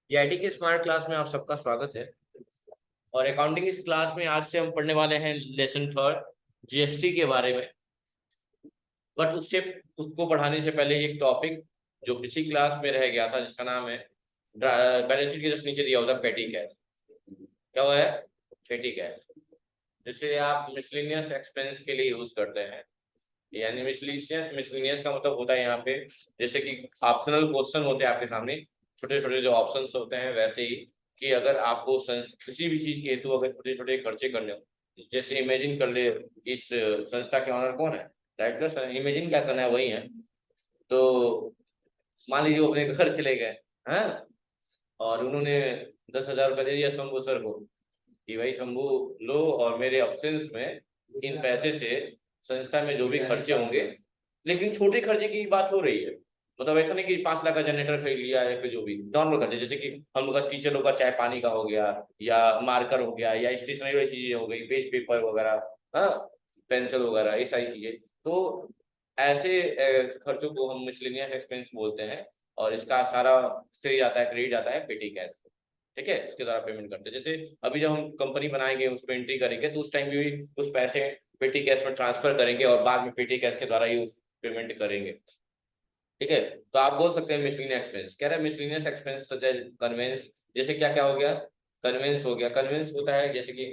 IIT की smart class में आप सबका स्वागत है। और अकाउंटिंग इस क्लास में आज से हम पढ़ने वाले हैं लेसन थर्ड, जीएसटी के बारे में। बट उसको पढ़ाने से पहले एक टॉपिक जो पिछली क्लास में रह गया था, जिसका नाम है बैलेंस शीट के जस्ट नीचे दिया होता है पेटी कैश। क्या हुआ है? पेटी कैश, जिसे आप मिसलिनियस एक्सपेंस के लिए यूज करते हैं। यानी मिसलिनियस का मतलब होता है यहाँ पे, जैसे कि ऑप्शनल क्वेश्चन होते हैं आपके सामने, छोटे छोटे जो ऑप्शंस होते हैं, वैसे ही कि अगर आपको किसी भी चीज के हेतु अगर छोटे छोटे खर्चे करने हो, जैसे इमेजिन कर ले इस संस्था के ऑनर कौन है? डायरेक्टर। इमेजिन क्या करना है, वही है। तो मान लीजिए वो अपने घर चले गए हैं, और उन्होंने 10,000 रुपये दे दिया शंभू सर को कि भाई शंभू लो, और मेरे अब्सेंस में इन पैसे से संस्था में जो भी खर्चे होंगे, लेकिन छोटे खर्चे की बात हो रही है। मतलब ऐसा नहीं कि 5 लाख का जनरेटर खरीद लिया या फिर जो भी नॉर्मल खर्चे, जैसे कि हम लोग का टीचर लोग का चाय पानी का हो गया, या मार्कर हो गया, या स्टेशनरी वाली चीजें हो गई, पेज पेपर वगैरह, हाँ, पेंसिल वगैरह, ये सारी चीजें। तो ऐसे खर्चों को हम मिसलेनियस एक्सपेंस बोलते हैं। और इसका सारा श्रेय जाता है, क्रेडिट जाता है पेटी कैश को। ठीक है, उसके द्वारा पेमेंट करते हैं। जैसे अभी जब हम कंपनी बनाएंगे, उस पर एंट्री करेंगे, तो उस टाइम भी कुछ पैसे पेटी कैश में ट्रांसफर करेंगे, और बाद में पेटी कैश के द्वारा ही पेमेंट करेंगे। ठीक है, तो आप बोल सकते हैं मिसलिनियस एक्सपेंस। कह रहे हैं miscellaneous expense such as conveyance. जैसे क्या क्या हो गया? कन्वेंस हो गया। कन्वेंस होता है जैसे कि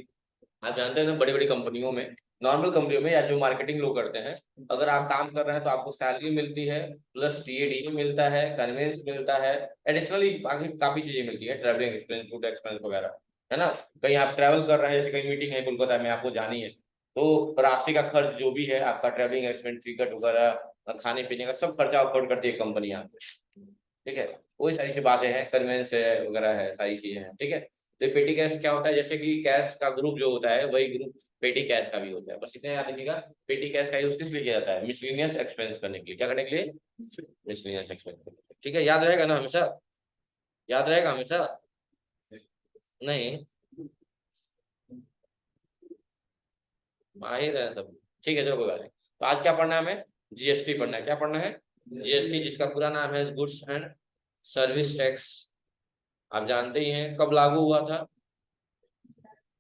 आप जानते हैं ना, बड़ी बड़ी कंपनियों में, नॉर्मल कंपनियों में, या जो मार्केटिंग लोग करते हैं, अगर आप काम कर रहे हैं तो आपको सैलरी मिलती है, प्लस टीएडी मिलता है, कन्वेंस मिलता है, एडिशनली बाकी काफी चीजें मिलती है, ट्रैवलिंग एक्सपेंस, फूड एक्सपेंस वगैरह, है ना। कहीं आप ट्रैवल कर रहे हैं, जैसे कहीं मीटिंग है कोलकाता में, आपको जानी है, तो रास्ते का खर्च जो भी है आपका, ट्रैवलिंग एक्सपेंस, टिकट वगैरह, खाने पीने का सब खर्चा अफोर्ड करती है कंपनी यहाँ पे। ठीक है, वही सारी सी बातें हैं, कन्वेंस है वगैरह है, सारी चीजें हैं। ठीक है, तो पेटी कैश क्या होता है? जैसे कि कैश का ग्रुप जो होता है, वही ग्रुप पेटी कैश का भी होता है। बस इतना याद रखिएगा। पेटी कैश का यूज किस लिए किया जाता है? मिसलिनियस एक्सपेंस करने के लिए। क्या करने के लिए? Miscellaneous expense. ठीक है, याद रहेगा ना हमेशा? याद रहेगा हमेशा? नहीं, माहिर है सब। ठीक है, चलो कोई बात नहीं। तो आज क्या पढ़ना है हमें? जीएसटी पढ़ना है। क्या पढ़ना है? जीएसटी, जिसका पूरा नाम है गुड्स एंड सर्विस टैक्स। आप जानते ही हैं कब लागू हुआ था?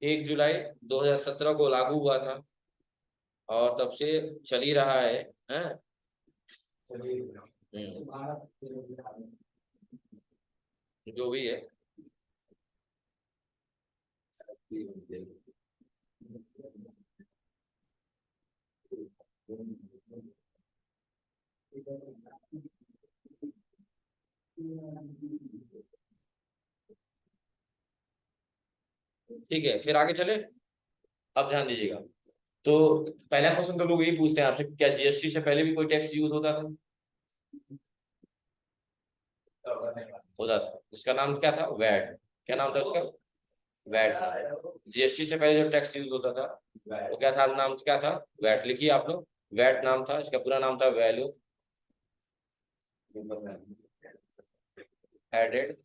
1 जुलाई 2017 को लागू हुआ था, और तब से चल ही रहा है, हैं? जो भी है। ठीक है, फिर आगे चले। अब ध्यान दीजिएगा। तो पहला क्वेश्चन तो लोग यही पूछते हैं आपसे, क्या जीएसटी से पहले भी कोई टैक्स यूज होता था? होता था। उसका नाम क्या था? वैट। क्या नाम था उसका? वैट। जीएसटी से पहले जो टैक्स यूज होता था, वो क्या था? नाम क्या था? वैट। लिखिए आप लोग, वैट नाम था। इसका पूरा नाम था वैल्यू एडेड।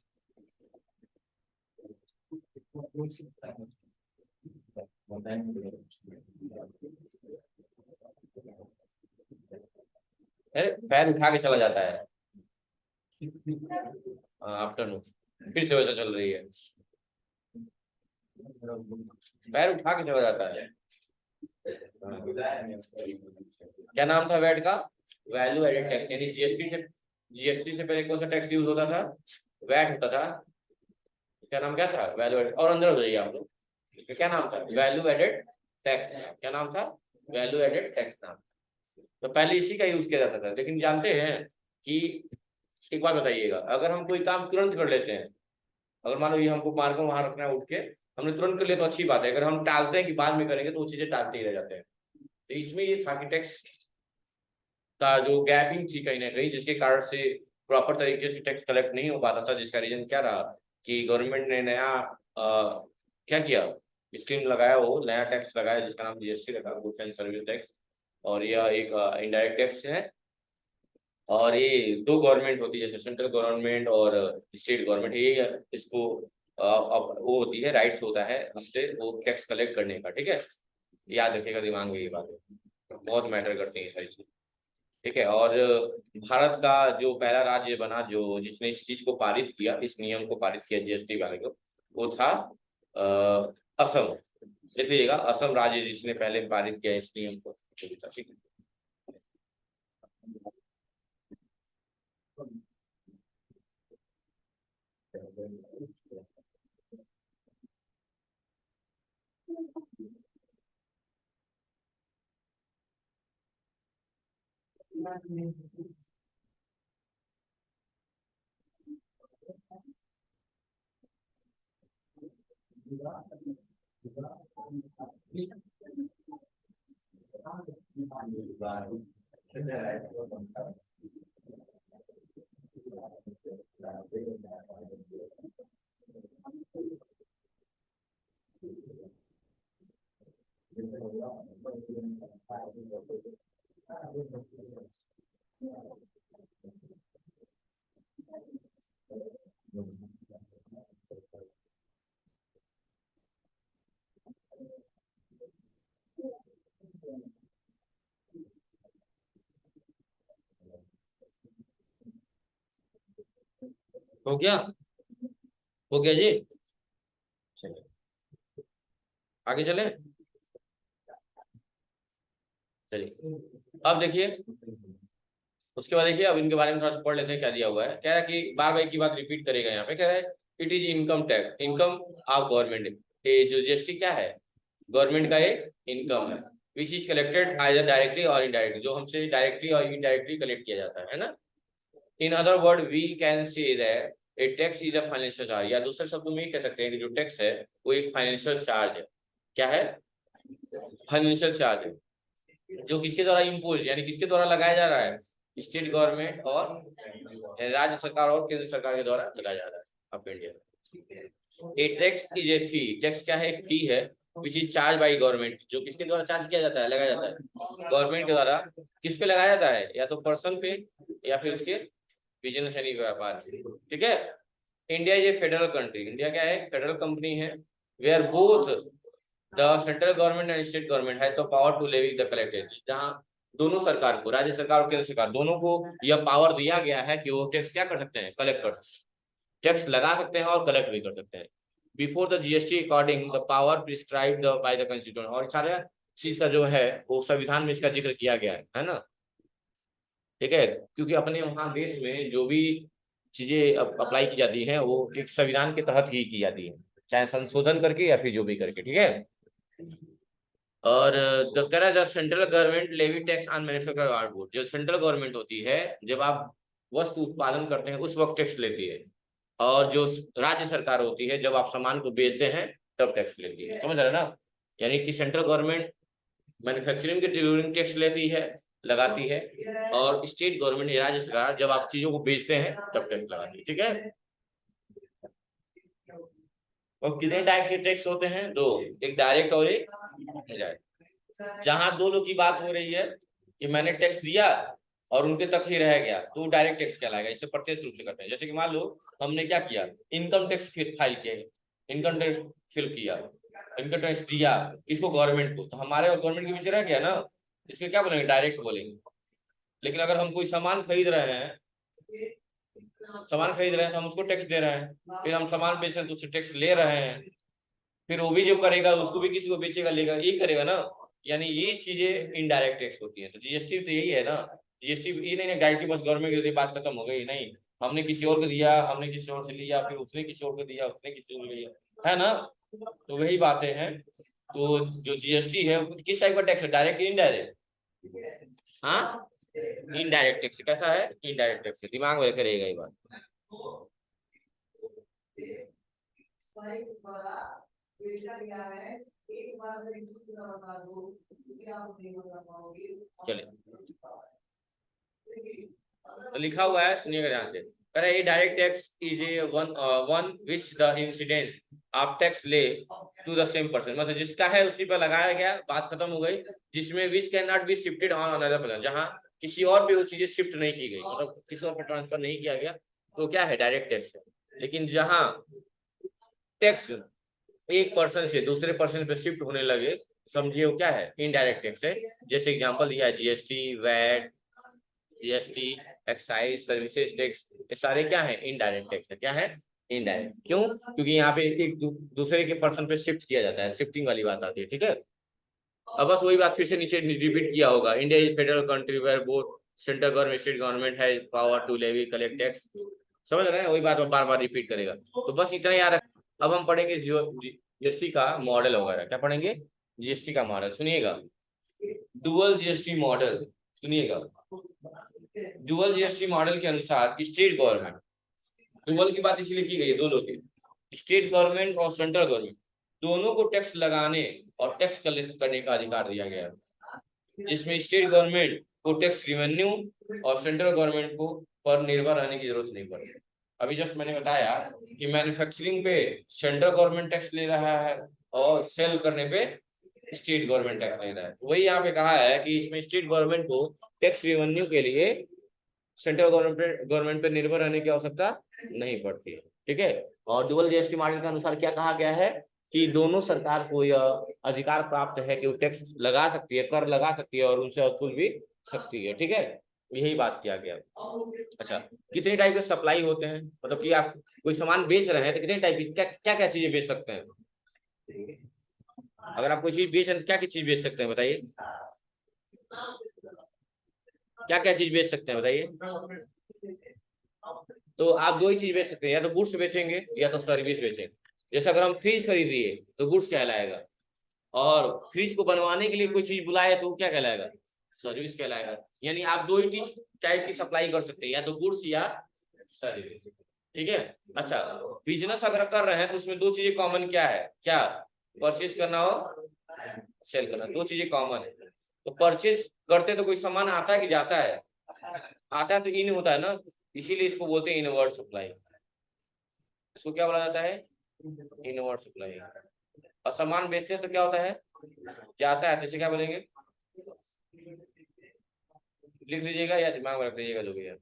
अरे पैर उठा के चला जाता है। आफ्टरनून फिर से वैसा चल रही है, पैर उठा के चला जाता है। क्या नाम था वैट का? Value added tax. यानी जीएसटी से पहले कौन सा टैक्स यूज होता था? वैट होता था। क्या नाम क्या था? Value added. और अंदर हो जाइए आप लोग, क्या नाम था? Value added tax. क्या नाम था? वैल्यू एडेड टैक्स नाम। तो पहले इसी का यूज किया जाता था। लेकिन जानते हैं कि, एक बात बताइएगा, अगर हम कोई काम तुरंत कर लेते हैं, अगर मान लो ये हमको मार्कर वहां रखना है, उठ के हमने तुरंत कर लिया तो अच्छी बात है। अगर हम टालते हैं कि बाद में करेंगे, तो वो चीजें टालते ही रह जाते हैं। तो इसमें ये था कि टैक्स का जो गैपिंग थी कहीं ना कहीं, जिसके कारण से प्रॉपर तरीके से टैक्स कलेक्ट नहीं हो पाता था, जिसका रीजन क्या रहा कि गवर्नमेंट ने नया क्या किया, स्कीम लगाया, वो नया टैक्स लगाया जिसका नाम जीएसटी रखा, गुड्स एंड सर्विस टैक्स। और यह एक इनडायरेक्ट टैक्स है। और ये दो गवर्नमेंट होती है, जैसे सेंट्रल गवर्नमेंट और स्टेट गवर्नमेंट, ये इसको वो होती है, राइट्स होता है हमसे वो टैक्स कलेक्ट करने का। ठीक है, याद रखिएगा, दिमाग में ये बात है, बहुत मैटर करती है सारी चीज। ठीक है। और भारत का जो पहला राज्य बना जो जिसने इस चीज को पारित किया, इस नियम को पारित किया जीएसटी वाले को, वो था असम। देख लीजिएगा, असम राज्य जिसने पहले पारित किया इस नियम को, ठीक है। हो गया, हो गया जी। चलिए आगे चले। चलिए अब देखिए, उसके बाद देखिए अब इनके बारे में थोड़ा सा पढ़ लेते हैं क्या दिया हुआ है। कह रहा है कि बार बार की बात रिपीट करेगा यहाँ पे। कह रहा है it is income tax, income of government. ये जो जीएसटी क्या है, गवर्नमेंट का एक इनकम है, which is collected either directly और इनडायरेक्टली, जो हमसे डायरेक्टली और इनडायरेक्टली कलेक्ट किया जाता है ना। In other word we can say that a tax is a financial charge, या दूसरे शब्दों में ये कह सकते हैं कि जो टैक्स है वो एक फाइनेंशियल चार्ज है। क्या है? फाइनेंशियल चार्ज है, जो किसके द्वारा इम्पोज यानी किसके द्वारा लगाया जा रहा है, स्टेट गवर्नमेंट और राज्य सरकार और केंद्र सरकार के द्वारा लगाया जा रहा है of India. A tax is a fee, tax क्या है? फी है, which is charge by government, जो किसके द्वारा चार्ज किया जाता है, लगाया जाता है गवर्नमेंट के द्वारा। किस पे लगाया जाता है? या तो पर्सन पे या फिर उसके बिजनेस यानी व्यापार। ठीक है। India is a federal country, India क्या है? फेडरल कंपनी है। Where both the central government and state government है तो power to levy the collected, जहां दोनों सरकार को, राज्य सरकार और केंद्र सरकार दोनों को यह पावर दिया गया है कि वो टैक्स क्या कर सकते हैं, कलेक्ट कर सकते हैं, टैक्स लगा सकते हैं और कलेक्ट भी कर सकते हैं। Before the GST according the power prescribed by the constitution, और सारे चीज का जो है वो संविधान में इसका जिक्र किया गया है ना। ठीक है, क्योंकि अपने वहां देश में जो भी चीजें अप्लाई की जाती हैं वो एक संविधान के तहत ही की जाती है, चाहे संशोधन करके या फिर जो भी करके। ठीक है। और द करा the central government levy tax on manufactured output, जो सेंट्रल गवर्नमेंट होती है जब आप वस्तु उत्पादन करते हैं उस वक्त टैक्स लेती है, और जो राज्य सरकार होती है जब आप सामान को बेचते हैं तब टैक्स लेती है। समझ रहे हैं ना? यानी कि सेंट्रल गवर्नमेंट मैन्युफैक्चरिंग के ड्यूरिंग टैक्स लेती है, लगाती है, और स्टेट गवर्नमेंट या राज्य सरकार जब आप चीजों को बेचते हैं तब टैक्स लगाती है। ठीक है। और कितने टाइप के टैक्स होते हैं? दो, एक डायरेक्ट और एक इनडायरेक्ट। जहां दोनों की बात हो रही है कि मैंने टैक्स दिया और उनके तक ही रह गया तो डायरेक्ट टैक्स कहलाएगा, इसे प्रत्यक्ष रूप से करते हैं। जैसे कि मान लो हमने क्या किया, इनकम टैक्स फाइल किया, इनकम टैक्स फिल किया, इनकम टैक्स दिया किसको, गवर्नमेंट को, तो हमारे और गवर्नमेंट के बीच रह गया ना, इसके क्या बोलेंगे, डायरेक्ट बोलेंगे। लेकिन अगर हम कोई सामान खरीद रहे हैं, सामान खरीद रहे हैं तो हम उसको टैक्स दे रहे हैं, फिर हम सामान बेच रहे हैं तो उससे टैक्स ले रहे हैं, फिर वो भी जो करेगा उसको भी किसी को बेचेगा लेगा, यही करेगा ना। यानी ये चीजें इनडायरेक्ट टैक्स होती है। तो जीएसटी तो यही है ना। जीएसटी ये नहीं है डायरेक्टली बस गवर्नमेंट की बात खत्म हो गई, नहीं, हमने किसी और को दिया, हमने किसी और से लिया, फिर उसने किसी और को दिया, उसने किसी और को लिया, है ना। तो वही बातें हैं। तो जो जीएसटी है किस टाइप का टैक्स है, डायरेक्ट इनडायरेक्ट? हाँ, इनडायरेक्ट टैक्स कैसा है, इनडायरेक्ट टैक्स, दिमाग में करेगा ये बात। चलिए तो लिखा हुआ है, सुनिएगा ध्यान से। कह रहा है direct tax is a one which the incident आप टैक्स ले टू द सेम पर्सन, मतलब जिसका है उसी पर लगाया गया, बात खत्म हो गई। जिसमें which can not be shifted on another person, जहां किसी और पे वो चीजें शिफ्ट नहीं की गई, मतलब किसी और पर ट्रांसफर नहीं किया गया, तो क्या है, डायरेक्ट टैक्स है। लेकिन जहां टैक्स एक पर्सन से दूसरे पर्सन पे शिफ्ट होने लगे, समझिए वो क्या है, इनडायरेक्ट टैक्स है। जैसे एग्जांपल दिया है GST, VAT, GST, excise, services tax, ये सारे क्या है? इनडायरेक्ट टैक्स है। क्या है? इनडायरेक्ट। क्यों? क्योंकि यहाँ पे एक दूसरे के पर्सन पे शिफ्ट किया जाता है, शिफ्टिंग वाली बात आती है। ठीक है, अब बस वही बात फिर से नीचे रिपीट किया होगा। India is federal country where both central government state government has power to levy collect tax. समझ रहे हैं? वही बात बार बार रिपीट करेगा, तो बस इतना याद रख। अब हम पढ़ेंगे जीएसटी का मॉडल वगैरह। क्या पढ़ेंगे? जीएसटी का मॉडल। सुनिएगा, डुअल जीएसटी मॉडल। सुनिएगा, डुअल जीएसटी मॉडल के अनुसार स्टेट गवर्नमेंट, डुअल की बात इसलिए की गई है, दोनों की, स्टेट गवर्नमेंट और सेंट्रल गवर्नमेंट दोनों को टैक्स लगाने और टैक्स कलेक्ट करने का अधिकार दिया गया है, जिसमें स्टेट गवर्नमेंट को टैक्स रिवेन्यू और सेंट्रल गवर्नमेंट को पर निर्भर रहने की जरूरत नहीं पड़ती। अभी जस्ट मैंने बताया कि मैन्युफैक्चरिंग पे सेंट्रल गवर्नमेंट टैक्स ले रहा है और सेल करने पे स्टेट गवर्नमेंट टैक्स ले रहा है। वही यहाँ पे कहा है कि इसमें स्टेट गवर्नमेंट को टैक्स रिवेन्यू के लिए सेंट्रल गवर्नमेंट पे निर्भर रहने की आवश्यकता नहीं पड़ती है। ठीक है, और डुअल जीएसटी मॉडल के अनुसार क्या कहा गया है कि दोनों सरकार को यह अधिकार प्राप्त है कि वो टैक्स लगा सकती है, कर लगा सकती है और उनसे वसूल भी सकती है। ठीक है, यही बात किया गया। अच्छा, कितने टाइप के सप्लाई होते हैं? मतलब कि आप कोई सामान बेच रहे हैं तो कितने टाइप की क्या क्या चीजें बेच सकते हैं? अगर आप कोई चीज बेच रहे हैं तो क्या क्या चीज बेच सकते हैं बताइए? क्या क्या चीज बेच सकते हैं बताइए? तो आप दो ही चीज बेच सकते हैं, या तो गुड्स बेचेंगे या तो सर्विस बेचेंगे। जैसे अगर हम फ्रिज खरीदिए तो गुड्स कहलाएगा, और फ्रिज को बनवाने के लिए कोई चीज बुलाए तो क्या कहलाएगा? सर्विस कहलाएगा। यानी आप दो ही चीज टाइप की सप्लाई कर सकते हैं, या तो गुड्स या सर्विस। ठीक है, अच्छा, बिजनेस अगर कर रहे हैं तो उसमें दो चीजें कॉमन क्या है? क्या? परचेज करना और सेल करना, दो चीजें कॉमन है। तो परचेज करते तो कोई सामान आता है कि जाता है? आता है तो इन होता है ना, इसीलिए इसको बोलते हैं इनवर्ड सप्लाई। इसको क्या बोला जाता है? Inward supply. और सामान बेचते हैं तो क्या होता है? जाता है, तो इसे क्या बोलेंगे? लिख लीजिएगा या दिमाग में रख लीजिएगा जो भी है।